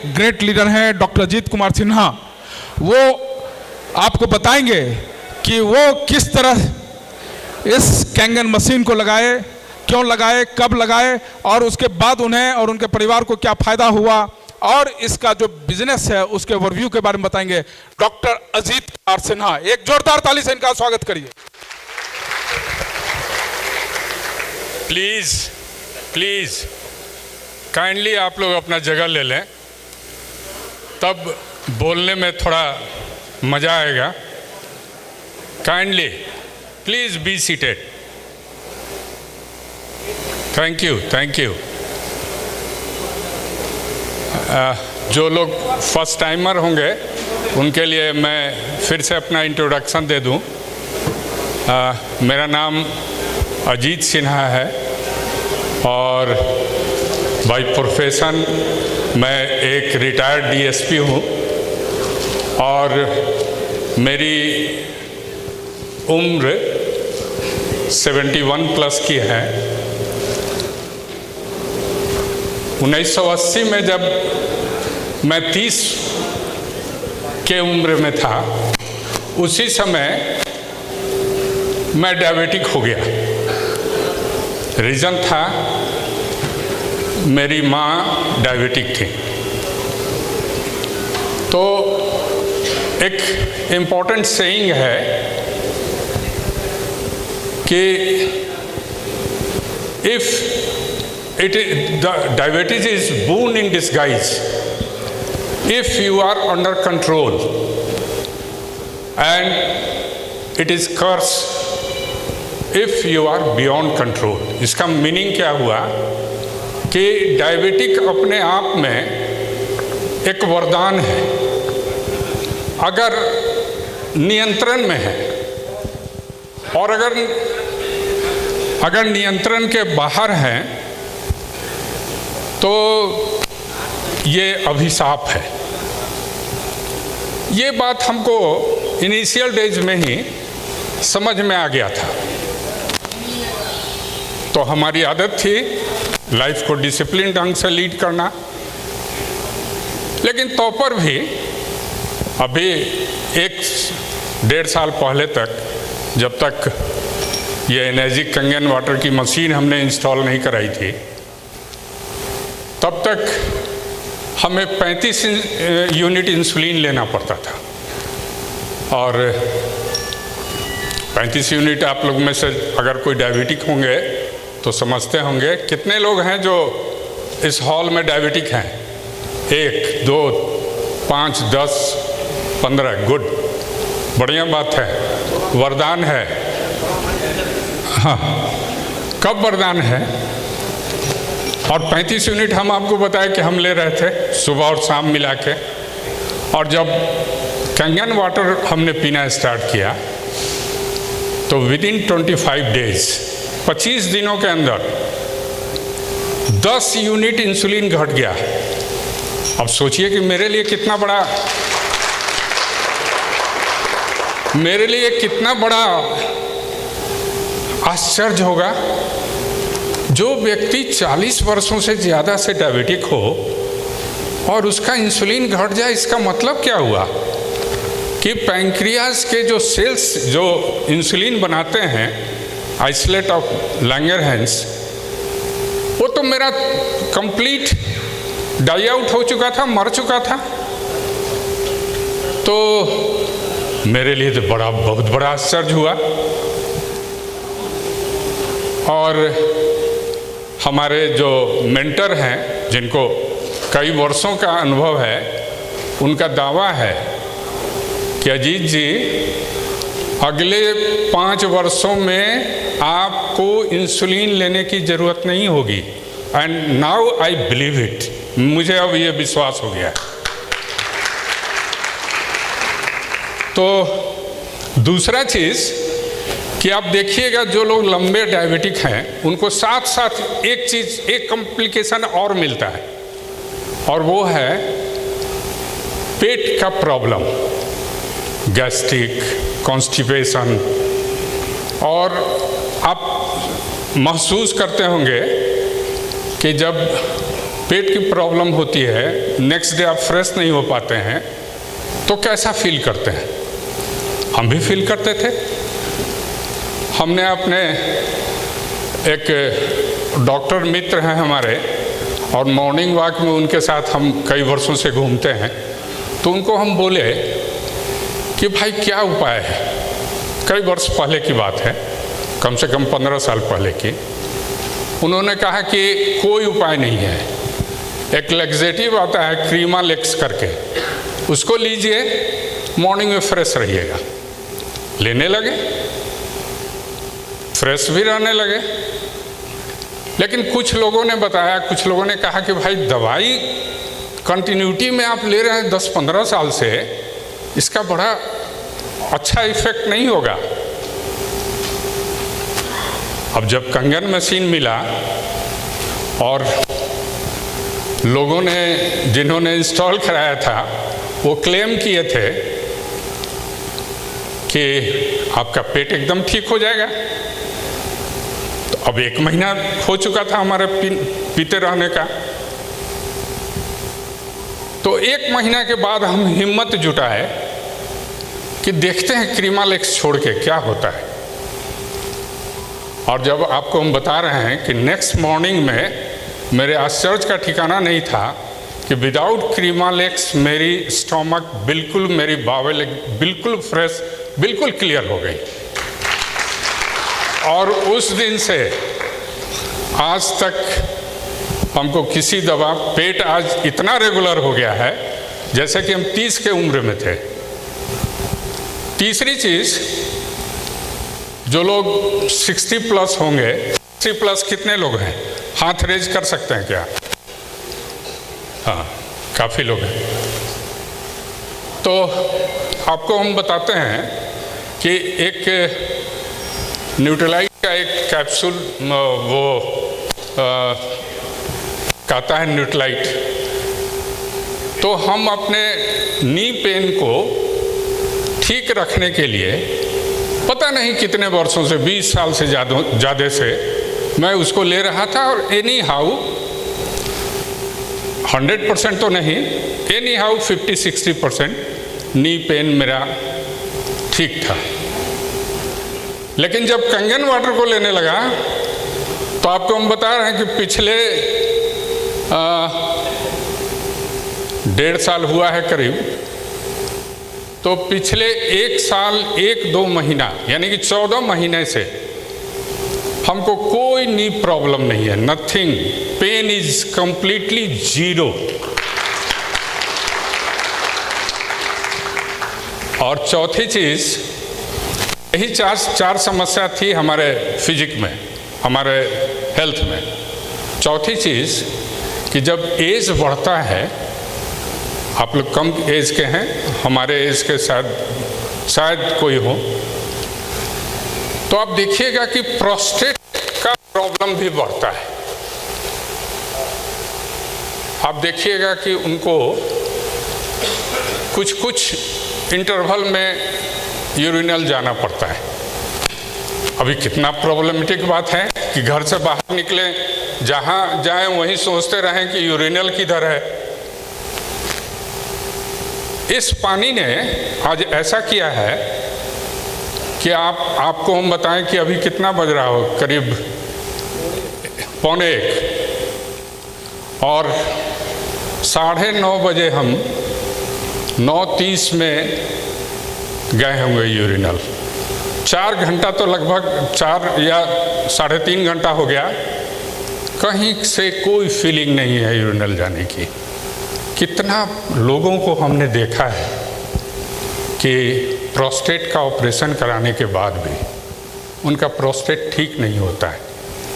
Great leader हैं doctor Ajit Kumar Sinha, वो आपको बताएंगे कि वो किस तरह इस कैंगन मशीन को लगाए, क्यों लगाए, कब लगाए और उसके बाद उन्हें और उनके परिवार को क्या फायदा हुआ और इसका जो बिजनेस है उसके ओवरव्यू के बारे में बताएंगे डॉक्टर अजीत कुमार सिन्हा। एक जोरदार ताली से इनका स्वागत करिए। प्लीज काइंडली आप लोग अपना जगह ले लें, तब बोलने में थोड़ा मजा आएगा। Kindly please be seated. Thank you. जो लोग फर्स्ट टाइमर होंगे उनके लिए मैं फिर से अपना इंट्रोडक्शन दे दूं। मेरा नाम अजीत सिन्हा है और बाय प्रोफेशन मैं एक रिटायर्ड डीएसपी हूँ और मेरी उम्र 71 प्लस की है। 1980 में जब मैं 30 के उम्र में था, उसी समय मैं डायबिटिक हो गया। रीज़न था मेरी माँ डायबिटिक थी। तो एक इम्पॉर्टेंट सेइंग है कि if diabetes is boon in disguise if you are under control, and it is curse if you are beyond control। इसका मीनिंग क्या हुआ कि डायबिटिक अपने आप में एक वरदान है अगर नियंत्रण में है, और अगर नियंत्रण के बाहर हैं तो ये अभिशाप है। ये बात हमको इनिशियल डेज में ही समझ में आ गया था। तो हमारी आदत थी लाइफ को डिसिप्लिन ढंग से लीड करना, लेकिन तो पर भी अभी 1-1.5 साल पहले तक, जब तक ये एनर्जी कंगन वाटर की मशीन हमने इंस्टॉल नहीं कराई थी, तब तक हमें 35 यूनिट इंसुलिन लेना पड़ता था। और 35 यूनिट आप लोग में से अगर कोई डायबिटिक होंगे तो समझते होंगे। कितने लोग हैं जो इस हॉल में डायबिटिक हैं? 1, 2, 5, 10, 15। गुड, बढ़िया बात है, वरदान है। हाँ, कब वरदान है? और 35 यूनिट हम आपको बताया कि हम ले रहे थे सुबह और शाम मिला के। और जब कंगन वाटर हमने पीना स्टार्ट किया तो विदिन 25 डेज, 25 दिनों के अंदर 10 यूनिट इंसुलिन घट गया। अब सोचिए कि मेरे लिए कितना बड़ा आश्चर्य होगा। जो व्यक्ति 40 वर्षों से ज़्यादा से डायबिटिक हो और उसका इंसुलिन घट जाए, इसका मतलब क्या हुआ कि पैंक्रियाज के जो सेल्स जो इंसुलिन बनाते हैं, आइसोलेट ऑफ लैंगरहैंस, वो तो मेरा कंप्लीट डाई आउट हो चुका था, मर चुका था। तो मेरे लिए तो बहुत बड़ा आश्चर्य हुआ। और हमारे जो मेंटर हैं, जिनको कई वर्षों का अनुभव है, उनका दावा है कि अजीत जी अगले 5 वर्षों में आपको इंसुलिन लेने की ज़रूरत नहीं होगी। And now I believe it. मुझे अब ये विश्वास हो गया। तो दूसरा चीज़ कि आप देखिएगा, जो लोग लंबे डायबिटिक हैं उनको साथ साथ एक कॉम्प्लिकेशन और मिलता है, और वो है पेट का प्रॉब्लम, गैस्ट्रिक, कॉन्स्टिपेशन। और आप महसूस करते होंगे कि जब पेट की प्रॉब्लम होती है, नेक्स्ट डे आप फ्रेश नहीं हो पाते हैं, तो कैसा फील करते हैं? हम भी फील करते थे। हमने अपने एक डॉक्टर मित्र हैं हमारे, और मॉर्निंग वॉक में उनके साथ हम कई वर्षों से घूमते हैं, तो उनको हम बोले कि भाई क्या उपाय है। कई वर्ष पहले की बात है, कम से कम 15 साल पहले की। उन्होंने कहा कि कोई उपाय नहीं है, एक लैक्सेटिव आता है क्रीमालेक्स करके, उसको लीजिए, मॉर्निंग में फ्रेश रहिएगा। लेने लगे, फ्रेश भी रहने लगे। लेकिन कुछ लोगों ने बताया, कुछ लोगों ने कहा कि भाई दवाई कंटिन्यूटी में आप ले रहे हैं 10-15 साल से, इसका बड़ा अच्छा इफेक्ट नहीं होगा। अब जब कंगन मशीन मिला और लोगों ने, जिन्होंने इंस्टॉल कराया था, वो क्लेम किए थे कि आपका पेट एकदम ठीक हो जाएगा। तो अब 1 महीना हो चुका था हमारे पीते रहने का। तो 1 महीना के बाद हम हिम्मत जुटाए कि देखते हैं क्रीमालेक्स छोड़ के क्या होता है। और जब आपको हम बता रहे हैं कि नेक्स्ट मॉर्निंग में मेरे आश्चर्य का ठिकाना नहीं था कि विदाउट क्रीमालेक्स मेरी स्टोमक बिल्कुल, मेरी बावेल बिल्कुल फ्रेश, बिल्कुल क्लियर हो गई। और उस दिन से आज तक हमको किसी दवा, पेट आज इतना रेगुलर हो गया है जैसे कि हम 30 के उम्र में थे। तीसरी चीज़, जो लोग 60+ होंगे, 60+ कितने लोग हैं? हाथ रेज कर सकते हैं क्या? हाँ, काफ़ी लोग हैं। तो आपको हम बताते हैं कि एक न्यूट्रलाइट का एक कैप्सूल, वो कहता है न्यूट्रलाइट, तो हम अपने नी पेन को ठीक रखने के लिए पता नहीं कितने वर्षों से, 20 साल से ज़्यादा से मैं उसको ले रहा था। और एनी हाउ 100% तो नहीं, एनी हाउ 50-60% नी पेन मेरा ठीक था। लेकिन जब कंगन वाटर को लेने लगा तो आपको हम बता रहे हैं कि पिछले 1.5 साल हुआ है करीब, तो पिछले 1 साल 1-2 महीना यानी कि 14 महीने से हमको कोई नी प्रॉब्लम नहीं है, नथिंग, पेन इज कंप्लीटली 0। और चौथी चीज, यही चार समस्या थी हमारे फिजिक में, हमारे हेल्थ में। चौथी चीज कि जब एज बढ़ता है, आप लोग कम एज के हैं, हमारे एज के शायद कोई हो, तो आप देखिएगा कि प्रोस्टेट का प्रॉब्लम भी बढ़ता है। आप देखिएगा कि उनको कुछ इंटरवल में यूरिनल जाना पड़ता है। अभी कितना प्रॉब्लमेटिक बात है कि घर से बाहर निकले, जहाँ जाएं वहीं सोचते रहें कि यूरिनल किधर है। इस पानी ने आज ऐसा किया है कि आपको हम बताएं कि अभी कितना बज रहा हो, करीब 1:45, और 9:30 बजे हम 9:30 में गए होंगे यूरिनल। 4 घंटा तो लगभग 4 या 3.5 घंटा हो गया, कहीं से कोई फीलिंग नहीं है यूरिनल जाने की। कितना लोगों को हमने देखा है कि प्रोस्टेट का ऑपरेशन कराने के बाद भी उनका प्रोस्टेट ठीक नहीं होता है।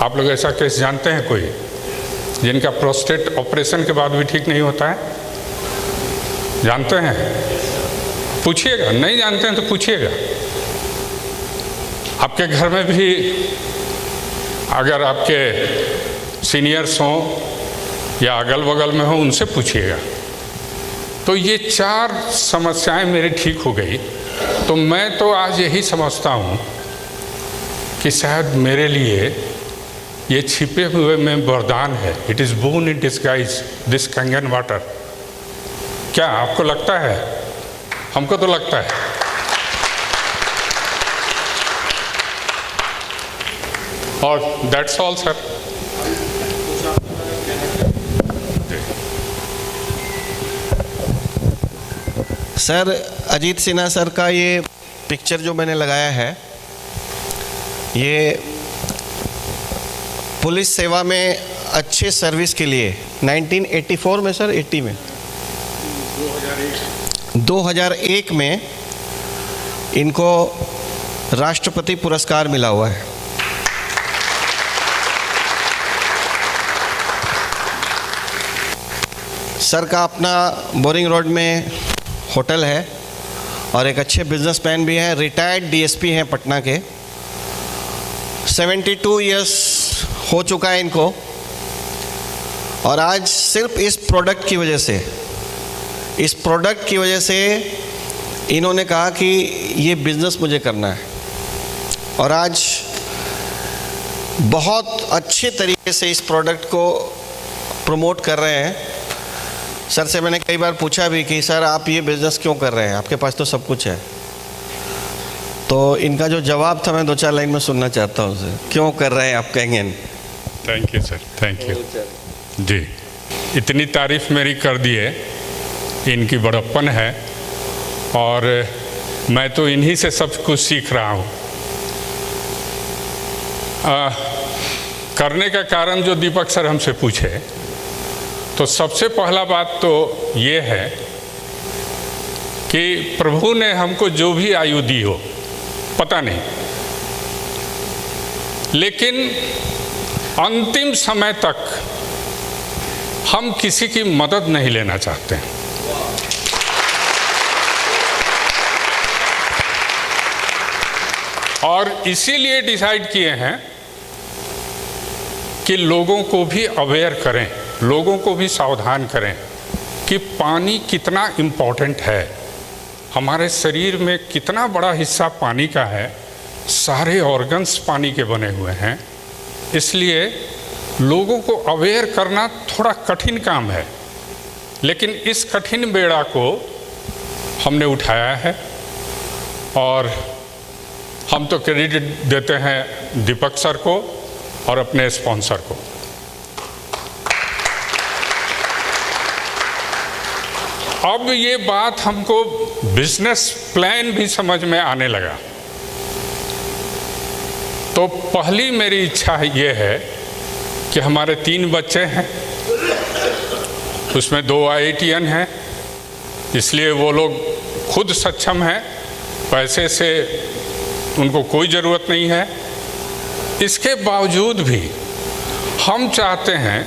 आप लोग ऐसा केस जानते हैं कोई जिनका प्रोस्टेट ऑपरेशन के बाद भी ठीक नहीं होता है? जानते हैं? पूछिएगा, नहीं जानते हैं तो पूछिएगा। आपके घर में भी अगर आपके सीनियर्स हों या अगल बगल में हो, उनसे पूछिएगा। तो ये 4 समस्याएं मेरी ठीक हो गई। तो मैं तो आज यही समझता हूँ कि शायद मेरे लिए ये छिपे हुए में वरदान है। It is bone in disguise, this कंगन वाटर। क्या आपको लगता है? हमको तो लगता है। और that's all sir. Sir, Ajit Sinha sir का ये पिक्चर जो मैंने लगाया है, ये पुलिस सेवा में अच्छे सर्विस के लिए 1984 में सर, 80 में 2001 में इनको राष्ट्रपति पुरस्कार मिला हुआ है। सर का अपना बोरिंग रोड में होटल है और एक अच्छे बिजनेसमैन भी हैं। रिटायर्ड डीएसपी हैं पटना के। 72 इयर्स हो चुका है इनको, और आज सिर्फ इस प्रोडक्ट की वजह से इन्होंने कहा कि ये बिज़नेस मुझे करना है, और आज बहुत अच्छे तरीके से इस प्रोडक्ट को प्रमोट कर रहे हैं। सर से मैंने कई बार पूछा भी कि सर आप ये बिज़नेस क्यों कर रहे हैं, आपके पास तो सब कुछ है। तो इनका जो जवाब था मैं 2-4 लाइन में सुनना चाहता हूँ सर, क्यों कर रहे हैं आप कहेंगे? Thank you sir, thank you ji. इतनी तारीफ मेरी कर दी है, इनकी बड़प्पन है, और मैं तो इन्हीं से सब कुछ सीख रहा हूँ। करने का कारण जो दीपक सर हमसे पूछे, तो सबसे पहला बात तो ये है कि प्रभु ने हमको जो भी आयु दी हो पता नहीं, लेकिन अंतिम समय तक हम किसी की मदद नहीं लेना चाहते। और इसीलिए डिसाइड किए हैं कि लोगों को भी अवेयर करें, लोगों को भी सावधान करें कि पानी कितना इम्पोर्टेंट है। हमारे शरीर में कितना बड़ा हिस्सा पानी का है, सारे ऑर्गन्स पानी के बने हुए हैं। इसलिए लोगों को अवेयर करना थोड़ा कठिन काम है, लेकिन इस कठिन बेड़ा को हमने उठाया है, और हम तो क्रेडिट देते हैं दीपक सर को और अपने स्पॉन्सर को। अब ये बात हमको बिजनेस प्लान भी समझ में आने लगा। तो पहली मेरी इच्छा ये है कि हमारे 3 बच्चे हैं, उसमें 2 IITian हैं, इसलिए वो लोग खुद सक्षम हैं, पैसे से उनको कोई ज़रूरत नहीं है। इसके बावजूद भी हम चाहते हैं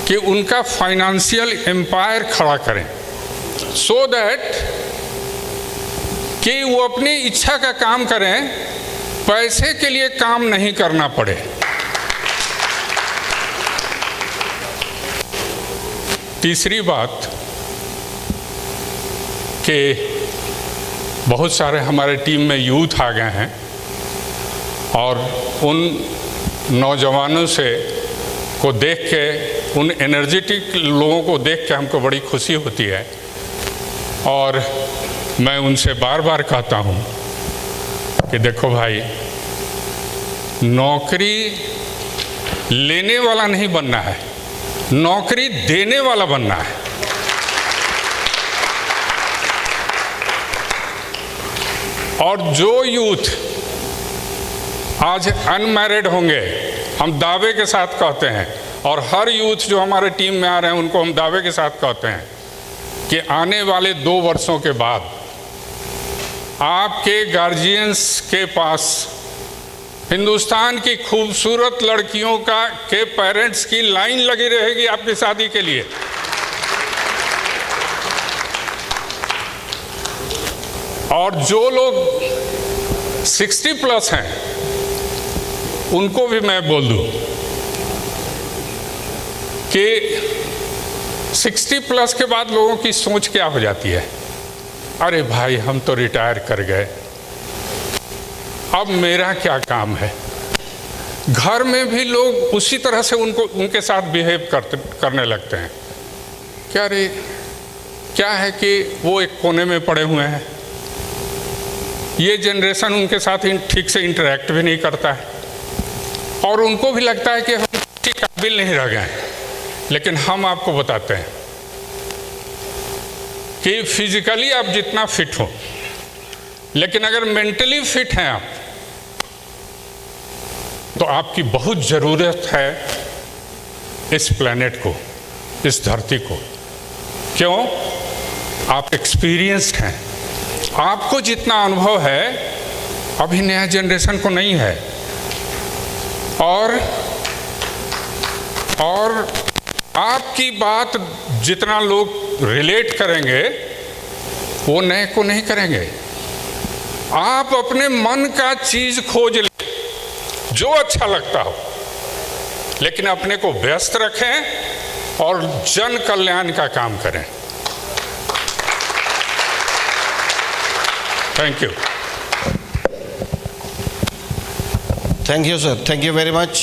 कि उनका फाइनेंशियल एम्पायर खड़ा करें, सो दैट कि वो अपनी इच्छा का काम करें, पैसे के लिए काम नहीं करना पड़े। तीसरी बात कि बहुत सारे हमारे टीम में यूथ आ गए हैं, और उन नौजवानों से को देख के, उन एनर्जेटिक लोगों को देख के हमको बड़ी खुशी होती है। और मैं उनसे बार बार कहता हूँ कि देखो भाई, नौकरी लेने वाला नहीं बनना है, नौकरी देने वाला बनना है। और जो यूथ आज अनमैरिड होंगे, हम दावे के साथ कहते हैं, और हर यूथ जो हमारे टीम में आ रहे हैं उनको हम दावे के साथ कहते हैं कि आने वाले 2 वर्षों के बाद आपके गार्जियंस के पास हिंदुस्तान की खूबसूरत लड़कियों के पेरेंट्स की लाइन लगी रहेगी आपकी शादी के लिए। और जो लोग 60+ हैं उनको भी मैं बोल दूं कि 60+ के बाद लोगों की सोच क्या हो जाती है, अरे भाई हम तो रिटायर कर गए, अब मेरा क्या काम है। घर में भी लोग उसी तरह से उनके साथ बिहेव करने लगते हैं। क्या है कि वो एक कोने में पड़े हुए हैं, ये जनरेशन उनके साथ ठीक से इंटरेक्ट भी नहीं करता है, और उनको भी लगता है कि हम किसी काबिल नहीं रह गए। लेकिन हम आपको बताते हैं कि फिजिकली आप जितना फिट हो, लेकिन अगर मेंटली फिट हैं आप, तो आपकी बहुत ज़रूरत है इस प्लेनेट को, इस धरती को। क्यों? आप एक्सपीरियंस्ड हैं, आपको जितना अनुभव है अभी नया जनरेशन को नहीं है, और आपकी बात जितना लोग रिलेट करेंगे वो नए को नहीं करेंगे। आप अपने मन का चीज खोज लें जो अच्छा लगता हो, लेकिन अपने को व्यस्त रखें और जन कल्याण का काम करें। Thank you. Thank you, sir. Thank you very much.